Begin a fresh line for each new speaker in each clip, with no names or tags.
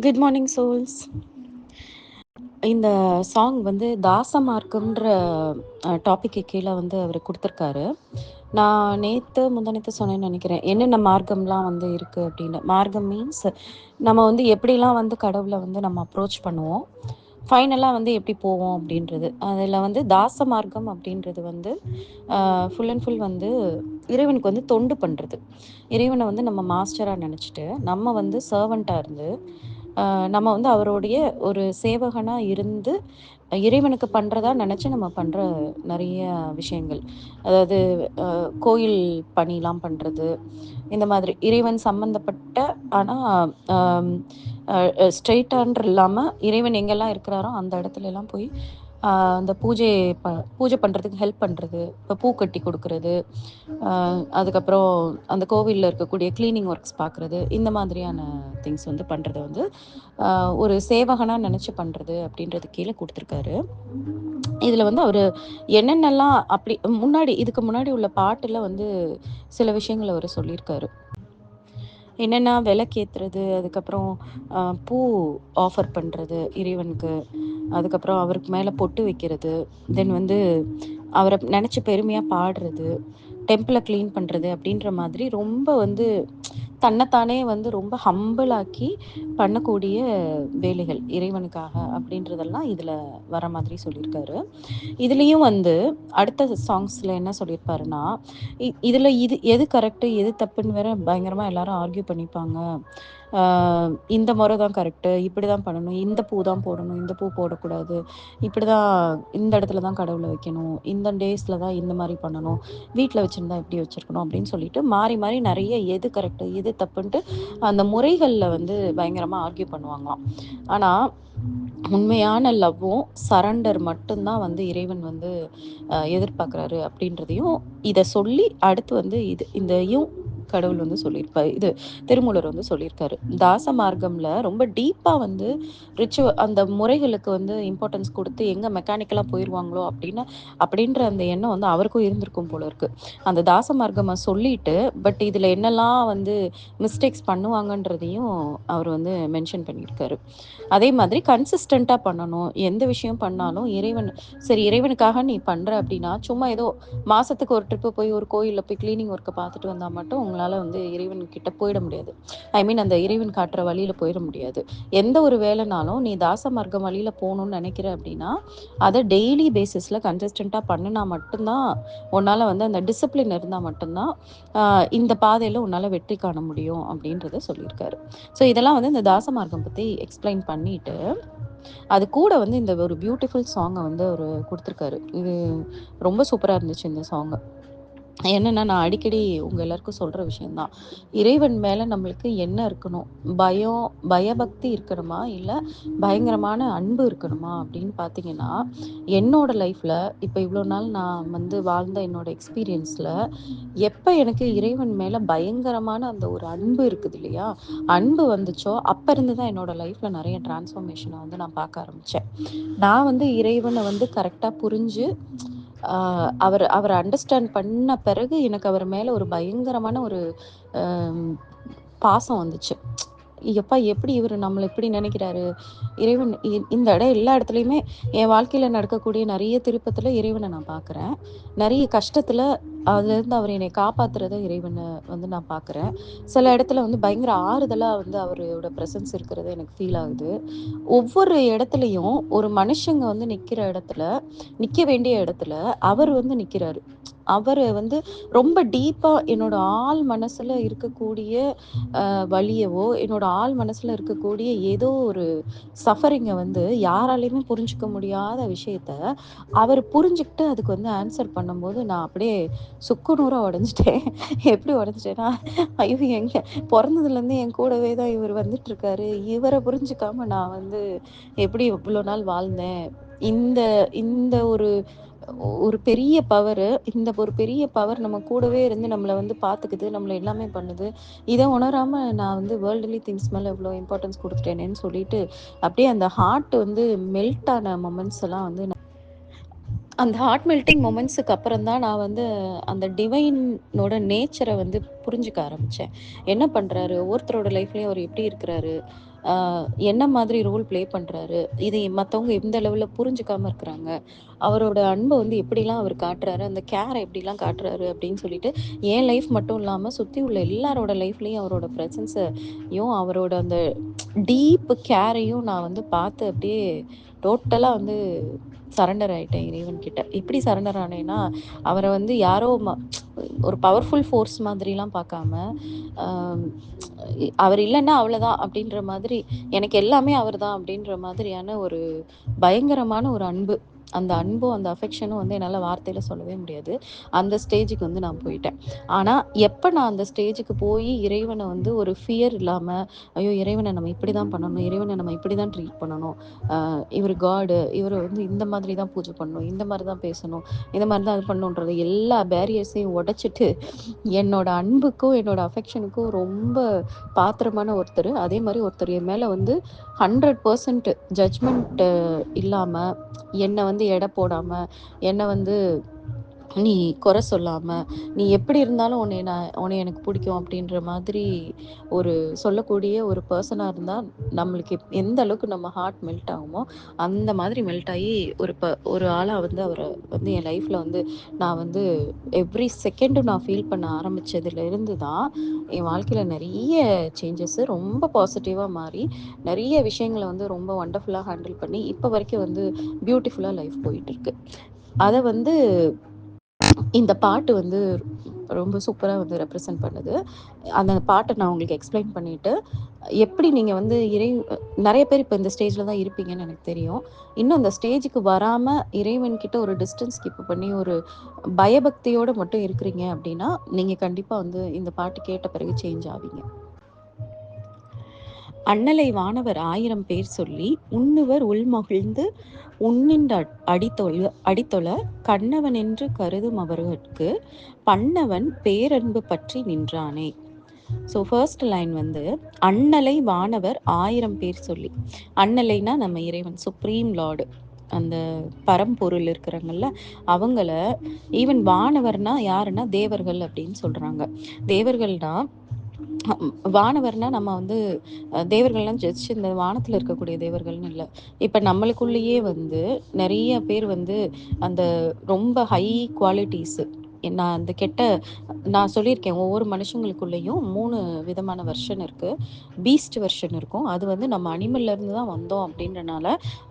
Good morning souls. இந்த song வந்து தாச மார்க்கம்ன்ற டாபிக்கு கீழே வந்து அவர் கொடுத்துருக்காரு. நான் நேற்று முந்தானேத்து சொன்னேன்னு நினைக்கிறேன், என்னென்ன மார்க்கம்லாம் வந்து இருக்குது அப்படின்னு. மார்க்கம் மீன்ஸ் நம்ம வந்து எப்படிலாம் வந்து கடவுளை வந்து நம்ம அப்ரோச் பண்ணுவோம், ஃபைனலாக வந்து எப்படி போவோம் அப்படின்றது. அதில் வந்து தாச மார்க்கம் அப்படின்றது வந்து ஃபுல் அண்ட் ஃபுல் வந்து இறைவனுக்கு வந்து தொண்டு பண்ணுறது. இறைவனை வந்து நம்ம மாஸ்டராக நினச்சிட்டு நம்ம வந்து சர்வெண்ட்டாக இருந்து நம்ம வந்து அவருடைய ஒரு சேவகனா இருந்து இறைவனுக்கு பண்றதா நினைச்சு நம்ம பண்ற நிறைய விஷயங்கள். அதாவது கோயில் பணிலாம் பண்றது, இந்த மாதிரி இறைவன் சம்பந்தப்பட்ட ஆனா ஸ்ட்ரெயிட்டான்ற இல்லாம இறைவன் எங்கெல்லாம் இருக்கிறாரோ அந்த இடத்துல எல்லாம் போய் அந்த பூஜை பண்றதுக்கு ஹெல்ப் பண்றது, இப்போ பூ கட்டி கொடுக்கறது, அதுக்கப்புறம் அந்த கோவிலில் இருக்கக்கூடிய க்ளீனிங் ஒர்க்ஸ் பார்க்குறது, இந்த மாதிரியான திங்ஸ் வந்து பண்ணுறது வந்து ஒரு சேவகனாக நினச்சி பண்ணுறது அப்படின்றது கீழே கொடுத்துருக்காரு. இதில் வந்து அவர் என்னென்னலாம் அப்படி இதுக்கு முன்னாடி உள்ள பாட்டில் வந்து சில விஷயங்கள் அவர் சொல்லியிருக்காரு. என்னென்னா விளக்கேற்றுறது, அதுக்கப்புறம் பூ ஆஃபர் பண்ணுறது இறைவனுக்கு, அதுக்கப்புறம் அவருக்கு மேலே பொட்டு வைக்கிறது, தென் வந்து அவரை நினச்சி பெருமையாக பாடுறது, டெம்பிளை க்ளீன் பண்ணுறது அப்படின்ற மாதிரி ரொம்ப வந்து தன்னைத்தானே வந்து ரொம்ப ஹம்பிளாக்கி பண்ணக்கூடிய வேலைகள் இறைவனுக்காக அப்படின்றதெல்லாம் இதில் வர மாதிரி சொல்லியிருக்காரு. இதுலேயும் வந்து அடுத்த சாங்ஸில் என்ன சொல்லியிருப்பாருன்னா, இதில் இது எது கரெக்டு எது தப்புன்னு வேற பயங்கரமாக எல்லாரும் ஆர்கியூ பண்ணிப்பாங்க. இந்த முறை தான் கரெக்டு, இப்படி தான் பண்ணணும், இந்த பூ தான் போடணும், இந்த பூ போடக்கூடாது, இப்படி தான் இந்த இடத்துல தான் கடவுளை வைக்கணும், இந்த டேஸில் தான் இந்த மாதிரி பண்ணணும், வீட்டில் வச்சுருந்தா எப்படி வச்சுருக்கணும் அப்படின்னு சொல்லிட்டு மாறி மாறி நிறைய எது கரெக்டு எது தப்புன்ட்டு அந்த முறைகளில் வந்து பயங்கரமாக ஆர்கியூ பண்ணுவாங்களாம். ஆனால் உண்மையான லவ்வும் சரண்டர் மட்டும்தான் வந்து இறைவன் வந்து எதிர்பார்க்குறாரு அப்படின்றதையும் இதை சொல்லி அடுத்து வந்து இதையும் கடவுள் வந்து சொல்லியிருப்பாரு. இது திருமூலர் வந்து சொல்லியிருக்காரு. தாச மார்க்கம்ல ரொம்ப டீப்பாக வந்து அந்த முறைகளுக்கு வந்து இம்பார்ட்டன்ஸ் கொடுத்து எங்கே மெக்கானிக்கலாக போயிடுவாங்களோ அப்படின்ற அந்த எண்ணம் வந்து அவருக்கும் இருந்திருக்கும் போல இருக்கு. அந்த தாச மார்க்கமாக சொல்லிட்டு பட் இதில் என்னெல்லாம் வந்து மிஸ்டேக்ஸ் பண்ணுவாங்கன்றதையும் அவர் வந்து மென்ஷன் பண்ணியிருக்காரு. அதே மாதிரி கன்சிஸ்டண்ட்டாக பண்ணணும். எந்த விஷயம் பண்ணாலும் இறைவனுக்காக நீ பண்ணுற அப்படின்னா சும்மா ஏதோ மாதத்துக்கு ஒரு ட்ரிப்பு போய் ஒரு கோயிலில் போய் க்ளீனிங் ஒர்க்கை பார்த்துட்டு வந்தால் மட்டும் உங்களால் வந்து இறைவன் கிட்ட போயிட முடியாது. ஐ மீன் அந்த இறைவன் காட்டுற வழியில் போயிட முடியாது. எந்த ஒரு வேலைனாலும் நீ தாச மார்க்கம் வழியில் போகணும்னு நினைக்கிற அப்படின்னா அதை டெய்லி பேசிஸில் கன்சிஸ்டண்ட்டாக பண்ணினா மட்டும்தான் உன்னால் வந்து அந்த டிசிப்ளின் இருந்தால் மட்டும்தான் இந்த பாதையில் உன்னால் வெற்றி காண முடியும் அப்படின்றத சொல்லியிருக்காரு. ஸோ இதெல்லாம் வந்து இந்த தாச மார்க்கம் பற்றி எக்ஸ்பிளைன் பண்ணிட்டு அது கூட வந்து இந்த ஒரு பியூட்டிஃபுல் சாங்கை வந்து அவர் கொடுத்துருக்காரு. இது ரொம்ப சூப்பராக இருந்துச்சு இந்த சாங்கு. என்னென்னா நான் அடிக்கடி உங்கள் எல்லாருக்கும் சொல்கிற விஷயந்தான், இறைவன் மேலே நம்மளுக்கு என்ன இருக்கணும், பயபக்தி இருக்கணுமா இல்லை பயங்கரமான அன்பு இருக்கணுமா அப்படின்னு பார்த்தீங்கன்னா, என்னோட லைஃப்பில் இப்போ இவ்வளோ நாள் நான் வந்து வாழ்ந்த என்னோட எக்ஸ்பீரியன்ஸில் எப்போ எனக்கு இறைவன் மேலே பயங்கரமான அந்த ஒரு அன்பு இருக்குது இல்லையா, அன்பு வந்துச்சோ அப்போ இருந்து தான் என்னோட லைஃப்பில் நிறைய டிரான்ஸ்ஃபர்மேஷனை வந்து நான் பார்க்க ஆரம்பித்தேன். நான் வந்து இறைவனை வந்து கரெக்டாக புரிஞ்சு அவரை அண்டர்ஸ்டாண்ட் பண்ண பிறகு எனக்கு அவர் மேலே ஒரு பயங்கரமான ஒரு பாசம் வந்துச்சு. எப்பா எப்படி இவர் நம்மளை எப்படி நினைக்கிறாரு இறைவன். இந்த எல்லா இடத்துலையுமே என் வாழ்க்கையில் நடக்கக்கூடிய நிறைய திருப்பத்தில் இறைவனை நான் பார்க்குறேன். நிறைய கஷ்டத்தில் அதுலேருந்து அவர் என்னை காப்பாற்றுறத இறைவனை வந்து நான் பார்க்குறேன். சில இடத்துல வந்து பயங்கர ஆறுதலாக வந்து அவரோட ப்ரெசன்ஸ் இருக்கிறது எனக்கு ஃபீல் ஆகுது. ஒவ்வொரு இடத்துலையும் ஒரு மனுஷங்க வந்து நிற்க வேண்டிய இடத்துல அவர் வந்து நிற்கிறாரு. அவர் வந்து ரொம்ப டீப்பாக என்னோட ஆள் மனசில் இருக்கக்கூடிய வலியவோ என்னோட ஆள் மனசில் இருக்கக்கூடிய ஏதோ ஒரு சஃபரிங்கை வந்து யாராலையுமே புரிஞ்சிக்க முடியாத விஷயத்த அவர் புரிஞ்சுக்கிட்டு அதுக்கு வந்து ஆன்சர் பண்ணும்போது நான் அப்படியே சுக்குநூறாக உடஞ்சிட்டேன். எப்படி உடஞ்சிட்டேன்னா, ஐயோ எங்கே பிறந்ததுலேருந்து என் கூடவே தான் இவர் வந்துட்டுருக்காரு, இவரை புரிஞ்சுக்காம நான் வந்து எப்படி இவ்வளோ நாள் வாழ்ந்தேன். இந்த இந்த ஒரு ஒரு பெரிய பவரு இந்த ஒரு பெரிய பவர் நம்ம கூடவே இருந்து நம்மளை வந்து பார்த்துக்குது, நம்மளை எல்லாமே பண்ணுது. இதை உணராமல் நான் வந்து வேர்ல்டுலி திங்ஸ் மேலே இவ்வளோ இம்பார்ட்டன்ஸ் கொடுத்துட்டேனேன்னு சொல்லிட்டு அப்படியே அந்த ஹார்ட் வந்து மெல்ட் ஆன மொமெண்ட்ஸ் எல்லாம் வந்து அந்த ஹார்ட் மெல்ட்டிங் மொமெண்ட்ஸுக்கு அப்புறம் தான் நான் வந்து அந்த டிவைனோட நேச்சரை வந்து புரிஞ்சுக்க ஆரம்பித்தேன். என்ன பண்ணுறாரு, ஒவ்வொருத்தரோட லைஃப்லேயும் அவர் எப்படி இருக்கிறாரு, என்ன மாதிரி ரோல் ப்ளே பண்றாரு, இது மத்தவங்க எந்த அளவுல புரிஞ்சுக்காம இருக்கிறாங்க, அவரோட அன்ப வந்து எப்படிலாம் அவர் காட்டுறாரு, அந்த கேர எப்படிலாம் காட்டுறாரு அப்படின்னு சொல்லிட்டு, என் லைஃப் மட்டும் இல்லாம சுத்தி உள்ள எல்லாரோட லைஃப்லயும் அவரோட பிரசன்ஸயும், அவரோட அந்த டீப் கேரையும் நான் வந்து பார்த்து அப்படியே டோட்டலா வந்து சரண்டர் ஆயிட்டேன் இறைவன்கிட்ட. எப்படி சரண்டர் ஆனேன்னா, அவர வந்து யாரோ ஒரு பவர்ஃபுல் ஃபோர்ஸ் மாதிரிலாம் பார்க்காம, அ அவர் இல்லன்னா அவ்வளதான் அப்படின்ற மாதிரி, எனக்கு எல்லாமே அவர் தான் அப்படின்ற மாதிரியான ஒரு பயங்கரமான ஒரு அன்பு. அந்த அன்பும், அந்த அஃபெக்ஷனும் வந்து என்னால வார்த்தையில சொல்லவே முடியாது. அந்த ஸ்டேஜுக்கு வந்து நான் போயிட்டேன். ஆனா, எப்ப நான் அந்த ஸ்டேஜுக்கு போயி இறைவன வந்து ஒரு ஃபியர் இல்லாம, ஐயோ! இறைவன நம்ம இப்படிதான் பண்ணணும். இறைவன நம்ம இப்படிதான் ட்ரீட் பண்ணணும். இவரு காடு. இவர வந்து இந்த மாதிரி தான் பூஜை பண்ணணும். இந்த மாரி தான் பேசணும். இந்த மாரி தான் இது பண்ணணுன்றது எல்லா பேரியர்ஸையும் உடைச்சிட்டு, என்னோட அன்புக்கும், என்னோட அஃபெக்ஷனுக்கும் ரொம்ப பாத்திரமான ஒருத்தரு. அதே மாரி ஒருத்தர் என் மேல வந்து 100% ஜட்ஜ்மெண்ட் இல்லாம, என்ன வந்து எடை போடாம, என்ன வந்து நீ குறை சொல்லாம, "நீ எப்படி இருந்தாலும் உன்னைய எனக்கு பிடிக்கும்." அப்படின்ற மாதிரி ஒரு சொல்லக்கூடிய ஒரு பெர்சனா இருந்தா, நம்மளுக்கு எந்த அளவுக்கு நம்ம ஹார்ட் மெல்ட் ஆகுமோ, அந்த மாதிரி மெல்ட் ஆயி ஒரு ஆளா வந்து அவர வந்து என் லைஃப்ல வந்து நான் வந்து எவ்ரி செகண்டும் நான் ஃபீல் பண்ண ஆரம்பிச்சதுலேருந்து தான், என் வாழ்க்கையில நெறைய சேஞ்சஸ் ரொம்ப பாசிட்டிவா மாறி, நெறைய விஷயங்கள வந்து ரொம்ப வண்டர்ஃபுல்லா ஹேண்டில் பண்ணி, இப்ப வரைக்கும் வந்து பியூட்டிஃபுல்லா லைஃப் போயிட்டுருக்கு. அத வந்து இந்த பாட்டு வந்து ரொம்ப சூப்பரா வந்து ரெப்ரசன்ட் பண்ணுது. அந்த பாட்ட நான் உங்களுக்கு எக்ஸ்ப்ளைன் பண்ணிட்டு, எப்படி நீங்க வந்து நெறைய பேர் இப்ப இந்த ஸ்டேஜ்ல தான் இருப்பீங்கன்னு எனக்கு தெரியும். இன்னும் அந்த ஸ்டேஜுக்கு வராம இறைவன் கிட்ட ஒரு டிஸ்டன்ஸ் கீப் பண்ணி ஒரு பயபக்தியோட மட்டும் இருக்கிறீங்க அப்படின்னா, நீங்க கண்டிப்பா வந்து இந்த பாட்டு கேட்ட பிறகு சேஞ்ச் ஆவீங்க. அண்ணலை வானவர் 1000 பேர் சொல்லி, உன்னுவர் உள்மகிழ்ந்து உன்னின்ற அடித்தொழ கண்ணவனென்று கருதும் அவர்கட்கு பண்ணவன் பேரன்பு பற்றி நின்றானே. ஸோ ஃபர்ஸ்ட் லைன் வந்து அண்ணலை வானவர் 1000 பேர் சொல்லி. அண்ணலைனா நம்ம இறைவன் சுப்ரீம் லார்டு. அந்த பரம்பொருள் இருக்கிறாங்கல்ல, அவங்கள ஈவன் வானவர்னா யாருன்னா தேவர்கள் அப்படின்னு சொல்றாங்க. தேவர்கள்னா வானவர்னா நம்ம வந்து தேவர்கள்லாம் ஜஸ்ட் இந்த வானத்துல இருக்கக்கூடிய தேவர்கள்னு இல்ல. இப்ப நம்மளுக்குள்ளேயே வந்து நெறைய பேர் வந்து அந்த ரொம்ப ஹை குவாலிட்டீஸ் நான் அந்த நான் சொல்லியிருக்கேன். ஒவ்வொரு மனுஷங்களுக்குள்ளேயும் 3 விதமான வெர்ஷன் இருக்கு. பீஸ்ட் வெர்ஷன் இருக்கும். அது வந்து நம்ம அனிமல்ல இருந்து தான் வந்தோம் அப்படின்றனால,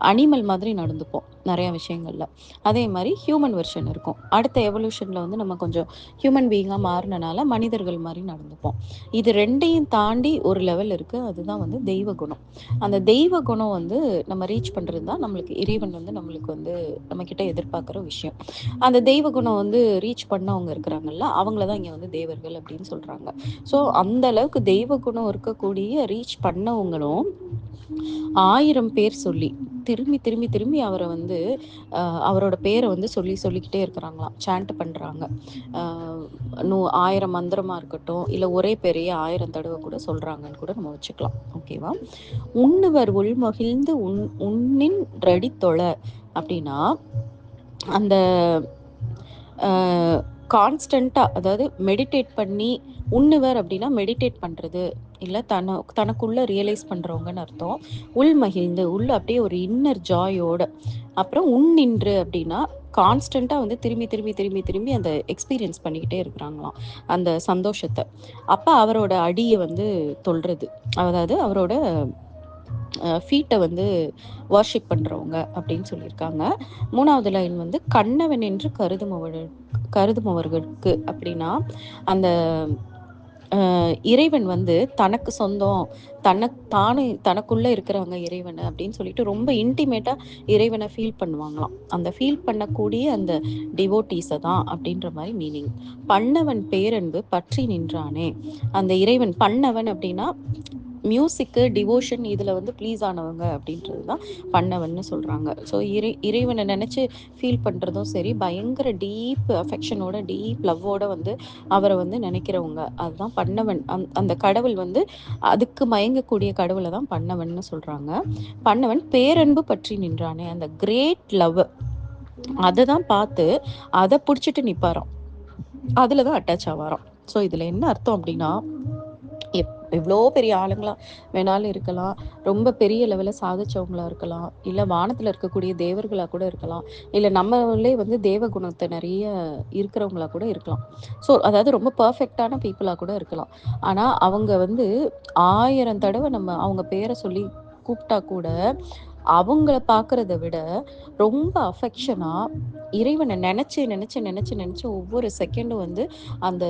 அனிமல் மாதிரி நடந்துப்போம் நெறைய விஷயங்கள்ல. அதே மாரி ஹியூமன் வெர்ஷன் இருக்கும். அடுத்த எவல்யூஷன்ல வந்து நம்ம கொஞ்சம் ஹியூமன் பீயிங்கா மாறுனனால மனிதர்கள் மாரி நடந்துப்போம். இது 2யும் தாண்டி ஒரு லெவல் இருக்கு. அதுதான் வந்து தெய்வ குணம். அந்த தெய்வ குணம் வந்து நம்ம ரீச் பண்றது தான் நம்மளுக்கு இறைவன் வந்து நம்மளுக்கு வந்து நம்மகிட்ட எதிர்பார்க்குற விஷயம். அந்த தெய்வ குணம் வந்து ரீச் பண்ணவங்க இருக்கிறாங்கல்ல, அவங்கள தான் இங்க வந்து தேவர்கள் அப்படின்னு சொல்றாங்க. ஸோ அந்த அளவுக்கு தெய்வ குணம் இருக்கக்கூடிய ரீச் பண்ணவங்களும் 1000 பேர் சொல்லி, திரும்பி, திரும்பி, திரும்பி அவர வந்து அவரோட பேர வந்து சொல்லிக்கிட்டே இருக்கிறாங்களாம். சாண்ட் பண்றாங்க. அ 1000 மந்திரமா இருக்கட்டும், இல்ல ஒரே பேரையே 1000 தடவ கூட சொல்றாங்கன்னு கூட நம்ம வச்சுக்கலாம். ஓகேவா? "உன்னுவர் உள்மகிழ்ந்து உன்னின்றடி தொழ" அப்படின்னா, அந்த அ கான்ஸ்டன்ட்டா அதாவது மெடிடேட் பண்ணி உன்னுவர் அப்படின்னா மெடிடேட் பண்றது. இல்ல தனக்குள்ள ரியலைஸ் பண்றவங்கன்னு அர்த்தம். உள்மகிழ்ந்து உள்ள அப்படியே ஒரு இன்னர் ஜாயோட. அப்புறம் உன்னின்று அப்படின்னா, கான்ஸ்டன்ட்டா வந்து திரும்பி, திரும்பி, திரும்பி, திரும்பி அந்த எக்ஸ்பீரியன்ஸ் பண்ணிக்கிட்டே இருக்கிறாங்களாம். அந்த சந்தோஷத்த. அப்ப அவரோட அடிய வந்து தொல்றது. அதாவது அவரோட ஃபீட்ட வந்து வொர்ஷிப் பண்றவங்க அப்படின்னு சொல்லியிருக்காங்க. 3வது லைன் வந்து கண்ணவன் என்று கருதுமவர்களுக்கு அப்படின்னா, அந்த இறைவன் வந்து தனக்கு சொந்தம், தனக்குள்ள இருக்கிறவங்க இறைவனு அப்படின்னு சொல்லிட்டு ரொம்ப இன்டிமேட்டா இறைவன ஃபீல் பண்ணுவாங்களாம். அந்த ஃபீல் பண்ணக்கூடிய அந்த டிவோட்டீஸ தான் அப்படின்ற மாரி மீனிங். "பண்ணவன் பேரன்பு பற்றி நின்றானே." அந்த இறைவன் பண்ணவன் அப்படின்னா, மியூசிக்கு, டிவோஷன் இதுல வந்து ப்ளீஸ் ஆனவங்க அப்படின்றது தான் பண்ணவன்னு சொல்றாங்க. ஸோ இறைவன நெனச்சு ஃபீல் பண்றதும் சரி, பயங்கர டீப் அஃபெக்ஷனோட, டீப் லவ்வோட வந்து அவர வந்து நினைக்கிறவங்க. அதுதான் பண்ணவன். அந்த கடவுள் வந்து அதுக்கு மயங்கக்கூடிய கடவுள தான் பண்ணவன்னு சொல்றாங்க. பண்ணவன் பேரன்பு பற்றி நின்றானே, அந்த கிரேட் லவ் அத தான் பார்த்து, அத புடிச்சுட்டு நிப்பாராம். அதுல தான் அட்டாச் ஆவாராம். ஸோ இதுல என்ன அர்த்தம் அப்டின்னா, எவ்வளோ பெரிய ஆளுங்களா வேணாலும் இருக்கலாம். ரொம்ப பெரிய லெவல்ல சாதிச்சவங்களா இருக்கலாம். இல்ல வானத்துல இருக்கக்கூடிய தேவர்களா கூட இருக்கலாம். இல்ல நம்மளே வந்து தேவ குணத்த நெறைய இருக்கிறவங்களா கூட இருக்கலாம். ஸோ அதாவது ரொம்ப பெர்ஃபெக்ட்டான பீப்பிளா கூட இருக்கலாம். ஆனா அவங்க வந்து 1000 தடவ நம்ம அவங்க பேர சொல்லி கூப்ட்டா கூட, அவங்கள பார்க்கறத விட ரொம்ப அஃபெக்ஷனா இறைவன நெனச்சு, நெனச்சு, நெனச்சு, நெனச்சு ஒவ்வொரு செகண்டும் வந்து அந்த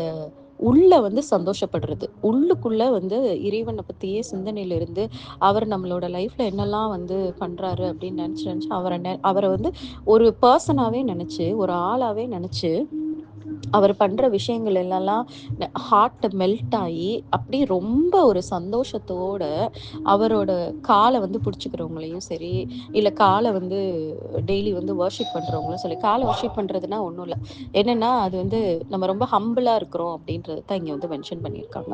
உள்ள வந்து சந்தோஷப்படுறது. உள்ளுக்குள்ள வந்து இறைவன பத்தியே சிந்தனையில இருந்து, அவர் நம்மளோட லைஃப்ல என்னலாம் வந்து பண்றாரு அப்படின்னு நெனச்சு, நெனச்சு அவர வந்து ஒரு பெர்சனாவே நெனச்சு, ஒரு ஆளாவே நெனச்சு அவர் பண்ற விஷயங்கள் எல்லாம் ஹார்ட் மெல்ட் ஆயி, அப்படியே ரொம்ப ஒரு சந்தோஷத்தோட அவரோட கால வந்து புடிச்சுக்கிறவங்களையும் சரி, இல்ல கால வந்து டெய்லி வந்து வொர்ஷிப் பண்றவங்களும் சரி, கால வொர்ஷிப் பண்றதுன்னா ஒண்ணும் இல்ல. என்னன்னா, அது வந்து நம்ம ரொம்ப ஹம்பிளா இருக்கிறோம் அப்படின்றது தான் இங்க வந்து மென்ஷன் பண்ணியிருக்காங்க.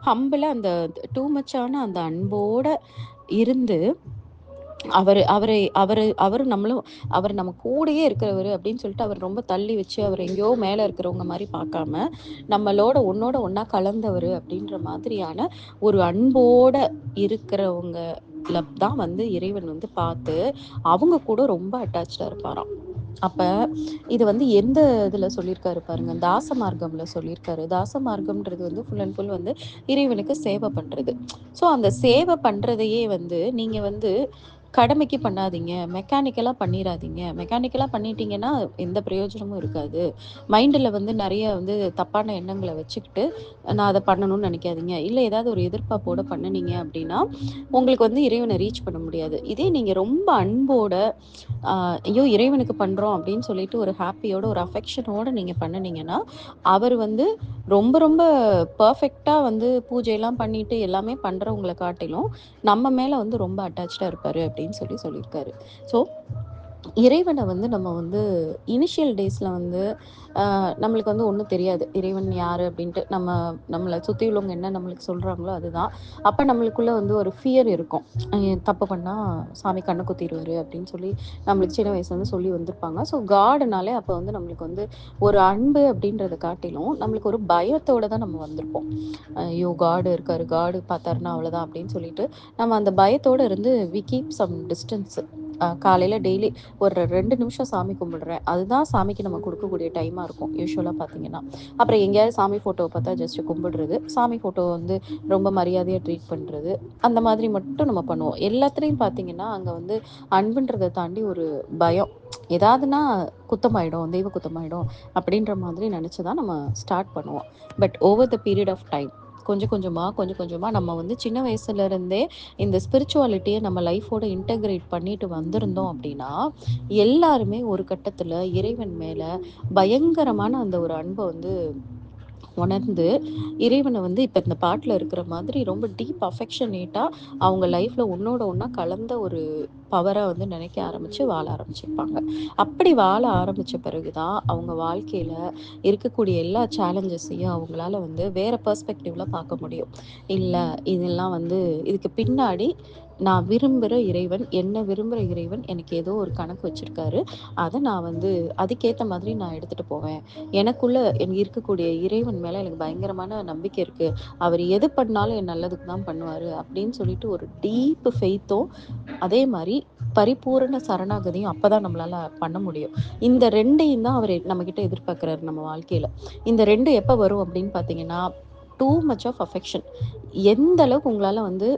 ஹம்பிளா அந்த டூ மச்சான அந்த அன்போட இருந்து அவரு அவரை அவரு அவரு நம்மளும் அவர் நம்ம கூடயே இருக்கிறவரு அப்படின்னு சொல்லிட்டு அவர் ரொம்ப தள்ளி வச்சு அவர் எங்கேயோ மேல இருக்கிறவங்க மாரி பார்க்காம, நம்மளோட ஒண்ணோட ஒண்ணா கலந்தவரு அப்படின்ற மாதிரியான ஒரு அன்போட இருக்கிறவங்கல தான் வந்து இறைவன் வந்து பார்த்து, அவங்க கூட ரொம்ப அட்டாச்டா இருப்பாராம். அப்ப இது வந்து எந்த இதுல சொல்லியிருக்காரு பாருங்க. தாச மார்க்கம்ல சொல்லியிருக்காரு. தாச மார்க்கம்ன்றது வந்து ஃபுல் அண்ட் ஃபுல் வந்து இறைவனுக்கு சேவை பண்றது. ஸோ அந்த சேவை பண்றதையே வந்து நீங்க வந்து கடமைக்கு பண்ணாதீங்க. மெக்கானிக்கலா பண்ணிறாதீங்க. மெக்கானிக்கலா பண்ணிட்டீங்கன்னா, எந்த பிரயோஜனமும் இருக்காது. மைண்டுல வந்து நெறைய வந்து தப்பான எண்ணங்கள வச்சுக்கிட்டு, நான் அத பண்ணணும்னு நெனைக்காதீங்க. இல்ல ஏதாவது ஒரு எதிர்பார்ப்போட பண்ணுனீங்க அப்டின்னா, உங்களுக்கு வந்து இறைவன ரீச் பண்ண முடியாது. இதே நீங்க ரொம்ப அன்போட, அ ஐயோ! இறைவனுக்கு பண்றோம் அப்டின்னு சொல்லிட்டு ஒரு ஹாப்பியோட, ஒரு அஃபெக்ஷனோட நீங்க பண்ணுனீங்கன்னா, அவரு வந்து ரொம்ப ரொம்ப பெர்ஃபெக்ட்டா வந்து பூஜைலாம் பண்ணிட்டு எல்லாமே பண்றவங்கள காட்டிலும், நம்ம மேல வந்து ரொம்ப அட்டாச்டா இருப்பாரு அப்படின்னு சொல்லியிருக்காரு. ஸோ இறைவன வந்து நம்ம வந்து இனிஷியல் டேஸ்ல வந்து நம்மளுக்கு வந்து ஒண்ணும் தெரியாது. இறைவன் யாரு அப்படின்ட்டு. நம்மள சுத்தி உள்ளவங்க என்ன நம்மளுக்கு சொல்றாங்களோ அதுதான். அப்ப நம்மளுக்குள்ள வந்து ஒரு ஃபியர் இருக்கும். தப்பு பண்ணா சாமி கண்ண குத்திருவாரு அப்படின்னு சொல்லி நம்மளுக்கு சின்ன வயசுலேருந்து சொல்லி வந்திருப்பாங்க. ஸோ காடுனாலே அப்ப வந்து நம்மளுக்கு வந்து ஒரு அன்பு அப்படின்றத காட்டிலும், நம்மளுக்கு ஒரு பயத்தோட தான் நம்ம வந்திருப்போம். ஐயோ! காடு இருக்காரு. காடு பார்த்தாருன்னா அவ்வளோதான் அப்படின்னு சொல்லிட்டு, நம்ம அந்த பயத்தோட இருந்து வி கீப் சம் டிஸ்டன்ஸ். காலையில டெய்லி ஒரு 2 நிமிஷம் சாமி கும்பிடுறேன். அதுதான் சாமிக்கு நம்ம குடுக்கக்கூடிய டைமா இருக்கும். யூசுவலா பார்த்தீங்கன்னா. அப்புறம் எங்கேயாவது சாமி ஃபோட்டோவ பார்த்தா ஜஸ்ட் கும்பிடுறது. சாமி ஃபோட்டோ வந்து ரொம்ப மரியாதையா ட்ரீட் பண்றது. அந்த மாதிரி மட்டும் நம்ம பண்ணுவோம். எல்லாத்துலயும் பார்த்தீங்கன்னா, அங்க வந்து அன்புன்றத தாண்டி ஒரு பயம். ஏதாவதுன்னா குத்தமாயிடும், தெய்வ குத்தமாயிடும் அப்படின்ற மாதிரி நெனச்சு தான் நம்ம ஸ்டார்ட் பண்ணுவோம். But over the period of time கொஞ்சம் கொஞ்சமா, கொஞ்சம் கொஞ்சமா நம்ம வந்து சின்ன வயசுல இருந்தே இந்த ஸ்பிரிச்சுவாலிட்டிய நம்ம லைஃபோட இன்டகிரேட் பண்ணிட்டு வந்திருந்தோம் அப்படின்னா, எல்லாருமே ஒரு கட்டத்துல இறைவன் மேல பயங்கரமான அந்த ஒரு அன்ப வந்து உணர்ந்து, இறைவன வந்து இப்ப இந்த பாட்டுல இருக்கிற மாதிரி ரொம்ப டீப் அஃபெக்ஷனேட்டா அவங்க லைஃப்ல ஒண்ணோட ஒண்ணா கலந்த ஒரு பவரா வந்து நினைக்க ஆரம்பிச்சு வாழ ஆரம்பிச்சிருப்பாங்க. அப்படி வாழ ஆரம்பிச்ச பிறகு தான் அவங்க வாழ்க்கையில இருக்கக்கூடிய எல்லா சேலஞ்சஸையும் அவங்களால வந்து வேற பெர்ஸ்பெக்டிவ்ல பார்க்க முடியும். இல்ல இதெல்லாம் வந்து இதுக்கு பின்னாடி நான் விரும்புற இறைவன், என்ன விரும்புற இறைவன் எனக்கு ஏதோ ஒரு கணக்கு வச்சிருக்காரு. அத நான் வந்து அதுக்கேத்த மாதிரி நான் எடுத்துட்டு போவேன். எனக்குள்ள இருக்கக்கூடிய இறைவன் மேல எனக்கு பயங்கரமான நம்பிக்கை இருக்கு. அவர் எது பண்ணாலும் என் நல்லதுக்கு தான் பண்ணுவாரு. அப்படின்னு சொல்லிட்டு ஒரு டீப் ஃபெய்த்தும், அதே மாரி பரிபூரண சரணாகதியும் அப்பதான் நம்மளால பண்ண முடியும். இந்த 2யும் தான் அவரு நம்மகிட்ட எதிர்பார்க்கிறாரு நம்ம வாழ்க்கையில. இந்த 2 எப்ப வரும் அப்படின்னு பார்த்தீங்கன்னா, டூ மச் ஆஃப் அஃபெக்ஷன். எந்த அளவுக்கு உங்களால வந்து